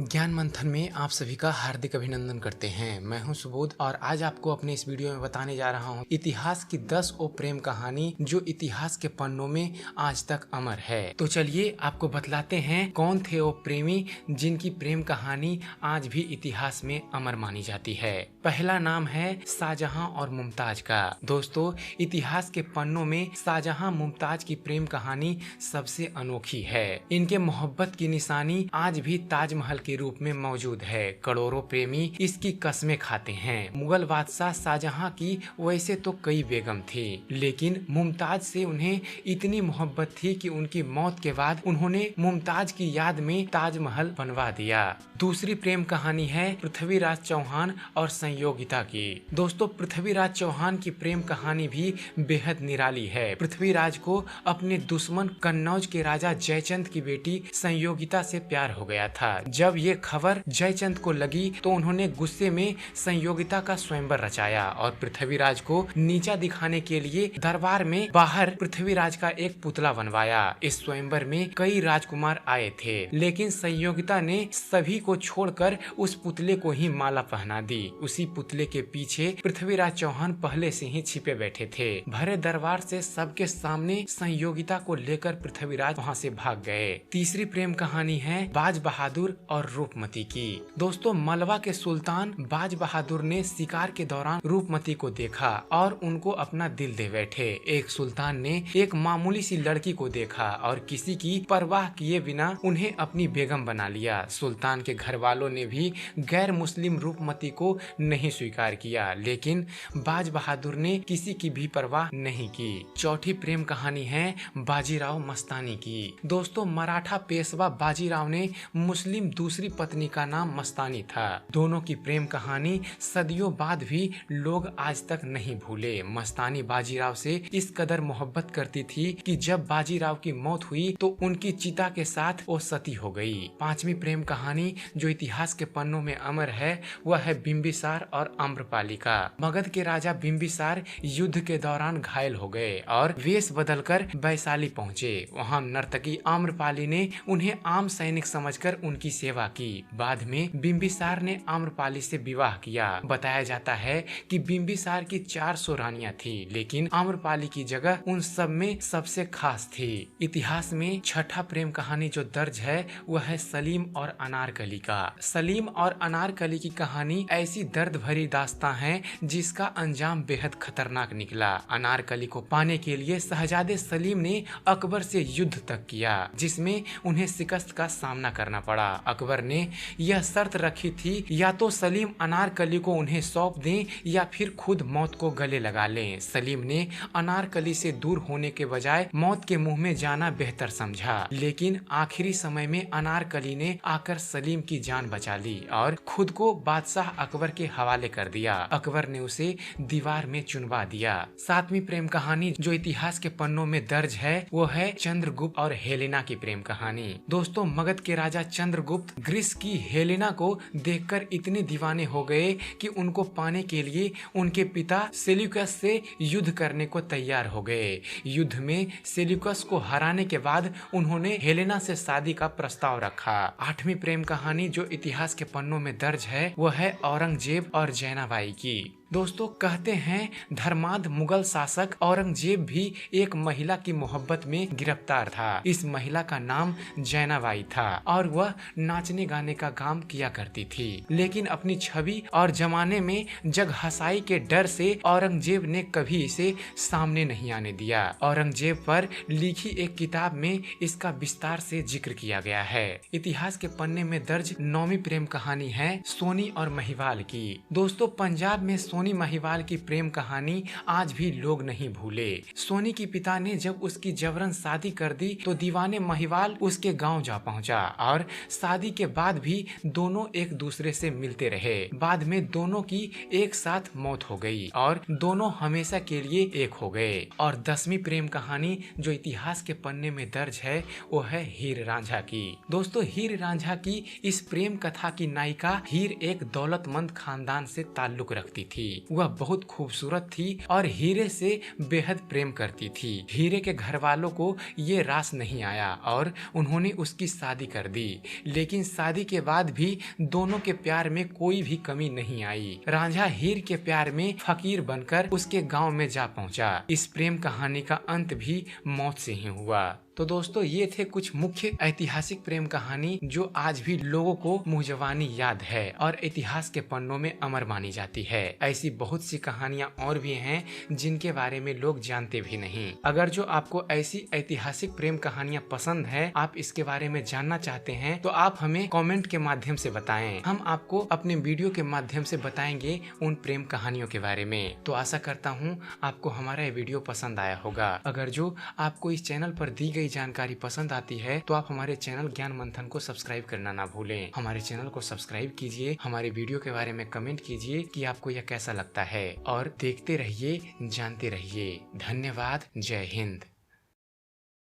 ज्ञान मंथन में आप सभी का हार्दिक अभिनंदन करते हैं। मैं हूं सुबोध और आज आपको अपने इस वीडियो में बताने जा रहा हूं इतिहास की 10 वो प्रेम कहानी जो इतिहास के पन्नों में आज तक अमर है। तो चलिए आपको बतलाते हैं कौन थे वो प्रेमी जिनकी प्रेम कहानी आज भी इतिहास में अमर मानी जाती है। पहला नाम है शाहजहां और मुमताज का। दोस्तों, इतिहास के पन्नों में शाहजहां मुमताज की प्रेम कहानी सबसे अनोखी है। इनके मोहब्बत की निशानी आज भी ताजमहल के रूप में मौजूद है। करोड़ों प्रेमी इसकी कस्में खाते हैं। मुगल बादशाह शाहजहां की वैसे तो कई बेगम थी, लेकिन मुमताज से उन्हें इतनी मोहब्बत थी कि उनकी मौत के बाद उन्होंने मुमताज की याद में ताजमहल बनवा दिया। दूसरी प्रेम कहानी है पृथ्वीराज चौहान और संयोगिता की। दोस्तों, पृथ्वीराज चौहान की प्रेम कहानी भी बेहद निराली है। पृथ्वीराज को अपने दुश्मन कन्नौज के राजा जयचंद की बेटी संयोगिता से प्यार हो गया था। जब ये खबर जयचंद को लगी तो उन्होंने गुस्से में संयोगिता का स्वयंवर रचाया और पृथ्वीराज को नीचा दिखाने के लिए दरबार में बाहर पृथ्वीराज का एक पुतला बनवाया। इस स्वयंवर में कई राजकुमार आए थे, लेकिन संयोगिता ने सभी को छोड़कर उस पुतले को ही माला पहना दी। उसी पुतले के पीछे पृथ्वीराज चौहान पहले से ही छिपे बैठे थे। भरे दरबार से सबके सामने संयोगिता को लेकर पृथ्वीराज वहां से भाग गए। तीसरी प्रेम कहानी है बाज बहादुर और रूपमती की। दोस्तों, मलवा के सुल्तान बाज बहादुर ने शिकार के दौरान रूपमती को देखा और उनको अपना दिल दे बैठे। एक सुल्तान ने एक मामूली सी लड़की को देखा और किसी की परवाह किए बिना उन्हें अपनी बेगम बना लिया। सुल्तान के घर वालों ने भी गैर मुस्लिम रूपमती को नहीं स्वीकार किया, लेकिन बाज बहादुर ने किसी की भी परवाह नहीं की। चौथी प्रेम कहानी है बाजीराव मस्तानी की। दोस्तों, मराठा पेशवा बाजीराव ने मुस्लिम दूसरी पत्नी का नाम मस्तानी था। दोनों की प्रेम कहानी सदियों बाद भी लोग आज तक नहीं भूले। मस्तानी बाजीराव से इस कदर मोहब्बत करती थी कि जब बाजीराव की मौत हुई तो उनकी चिता के साथ वो सती हो गई। पांचवी प्रेम कहानी जो इतिहास के पन्नों में अमर है वह है बिंबिसार और आम्रपाली का। मगध के राजा बिंबिसार युद्ध के दौरान घायल हो गए और वेश बदलकर वैशाली पहुँचे। वहाँ नर्तकी आम्रपाली ने उन्हें आम सैनिक समझकर उनकी सेवा की। बाद में बिंबिसार ने आम्रपाली से विवाह किया। बताया जाता है कि बिंबिसार की 400 रानियां थी, लेकिन आम्रपाली की जगह उन सब में सबसे खास थी। इतिहास में छठा प्रेम कहानी जो दर्ज है वह है सलीम और अनारकली का। सलीम और अनारकली की कहानी ऐसी दर्द भरी दास्तां है जिसका अंजाम बेहद खतरनाक निकला। अनारकली को पाने के लिए शहजादे सलीम ने अकबर से युद्ध तक किया, जिसमें उन्हें शिकस्त का सामना करना पड़ा। अकबर ने यह शर्त रखी थी या तो सलीम अनारकली को उन्हें सौंप दें या फिर खुद मौत को गले लगा लें। सलीम ने अनारकली से दूर होने के बजाय मौत के मुंह में जाना बेहतर समझा, लेकिन आखिरी समय में अनारकली ने आकर सलीम की जान बचा ली और खुद को बादशाह अकबर के हवाले कर दिया। अकबर ने उसे दीवार में चुनवा दिया। सातवीं प्रेम कहानी जो इतिहास के पन्नों में दर्ज है वो है चंद्रगुप्त और हेलेना की प्रेम कहानी। दोस्तों, मगध के राजा चंद्रगुप्त ग्रीस की हेलेना को देखकर इतने दीवाने हो गए कि उनको पाने के लिए उनके पिता सेल्यूकस से युद्ध करने को तैयार हो गए। युद्ध में सेल्यूकस को हराने के बाद उन्होंने हेलेना से शादी का प्रस्ताव रखा। आठवीं प्रेम कहानी जो इतिहास के पन्नों में दर्ज है वो है औरंगजेब और जैनाबाई की। दोस्तों, कहते हैं धर्मांध मुगल शासक औरंगजेब भी एक महिला की मोहब्बत में गिरफ्तार था। इस महिला का नाम जैनाबाई था और वह नाचने गाने का काम किया करती थी, लेकिन अपनी छवि और जमाने में जग हसाई के डर से औरंगजेब ने कभी इसे सामने नहीं आने दिया। औरंगजेब पर लिखी एक किताब में इसका विस्तार से जिक्र किया गया है। इतिहास के पन्ने में दर्ज नौवीं प्रेम कहानी है सोनी और महिवाल की। दोस्तों, पंजाब में सोनी महिवाल की प्रेम कहानी आज भी लोग नहीं भूले। सोनी की पिता ने जब उसकी जबरन शादी कर दी तो दीवाने महिवाल उसके गांव जा पहुंचा और शादी के बाद भी दोनों एक दूसरे से मिलते रहे। बाद में दोनों की एक साथ मौत हो गई और दोनों हमेशा के लिए एक हो गए। और 10वीं प्रेम कहानी जो इतिहास के पन्ने में दर्ज है वो है हीर रांझा की। दोस्तों, हीर रांझा की इस प्रेम कथा की नायिका हीर एक दौलतमंद खानदान से ताल्लुक रखती थी। वह बहुत खूबसूरत थी और हीरे से बेहद प्रेम करती थी। हीरे के घर वालों को ये रास नहीं आया और उन्होंने उसकी शादी कर दी, लेकिन शादी के बाद भी दोनों के प्यार में कोई भी कमी नहीं आई। रांझा हीर के प्यार में फकीर बनकर उसके गांव में जा पहुंचा। इस प्रेम कहानी का अंत भी मौत से ही हुआ। तो दोस्तों, ये थे कुछ मुख्य ऐतिहासिक प्रेम कहानी जो आज भी लोगों को मुंहजबानी याद है और इतिहास के पन्नों में अमर मानी जाती है। ऐसी बहुत सी कहानियां और भी हैं जिनके बारे में लोग जानते भी नहीं। अगर जो आपको ऐसी ऐतिहासिक प्रेम कहानियां पसंद है, आप इसके बारे में जानना चाहते हैं, तो आप हमें कमेंट के माध्यम से बताएं। हम आपको अपने वीडियो के माध्यम से बताएंगे उन प्रेम कहानियों के बारे में। तो आशा करता हूँ आपको हमारा ये वीडियो पसंद आया होगा। अगर जो आपको इस चैनल पर दी गई जानकारी पसंद आती है तो आप हमारे चैनल ज्ञान मंथन को सब्सक्राइब करना ना भूलें। हमारे चैनल को सब्सक्राइब कीजिए, हमारे वीडियो के बारे में कमेंट कीजिए कि आपको यह कैसा लगता है और देखते रहिए, जानते रहिए। धन्यवाद। जय हिंद।